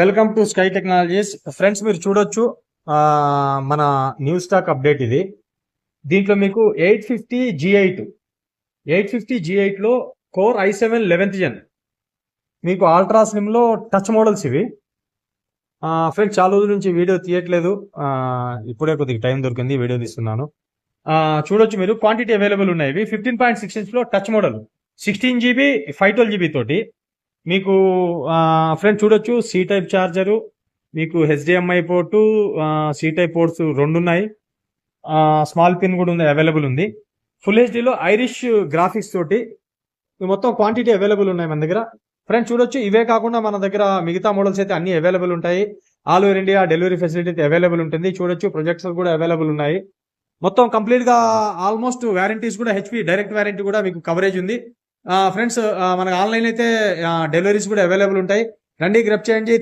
Welcome to sky technologies. Friends, మీరు చూడొచ్చు మన న్యూ స్టాక్ అప్డేట్ ఇది. దీంట్లో మీకు 850 G8 లో కోర్ i7 11th జెన్ మీకు అల్ట్రా స్లిమ్ లో టచ్ మోడల్స్ ఇవి. ఫ్రెండ్స్, చాలా రోజుల నుంచి వీడియో తీయట్లేదు, ఇప్పుడే కొద్దిగా టైం దొరికింది, వీడియో తీస్తున్నాను. చూడొచ్చు మీరు, క్వాంటిటీ అవైలబుల్ ఉన్నాయి. 15.6 inch లో టచ్ మోడల్ 16 GB 512 GB తోటి మీకు ఫ్రెండ్ చూడొచ్చు. సి టైప్ చార్జరు, మీకు HDMI port, C type ports 2 ఉన్నాయి. స్మాల్ పిన్ కూడా ఉంది, అవైలబుల్ ఉంది. ఫుల్ హెచ్డీలో ఐరిష్ గ్రాఫిక్స్ తోటి మొత్తం క్వాంటిటీ అవైలబుల్ ఉన్నాయి మన దగ్గర. ఫ్రెండ్స్ చూడొచ్చు, ఇవే కాకుండా మన దగ్గర మిగతా మోడల్స్ అయితే అన్ని అవైలబుల్ ఉంటాయి. All over India delivery facility అయితే అవైలబుల్ ఉంటుంది. చూడొచ్చు, ప్రొజెక్ట్స్ కూడా అవైలబుల్ ఉన్నాయి. మొత్తం కంప్లీట్ గా ఆల్మోస్ట్ వారంటీస్ కూడా HP డైరెక్ట్ వారంటీ కూడా మీకు కవరేజ్ ఉంది. ఫ్రెండ్స్, మనకు ఆన్లైన్ అయితే డెలివరీస్ కూడా అవైలబుల్ ఉంటాయి. రండి, గ్రాబ్ చేయండి.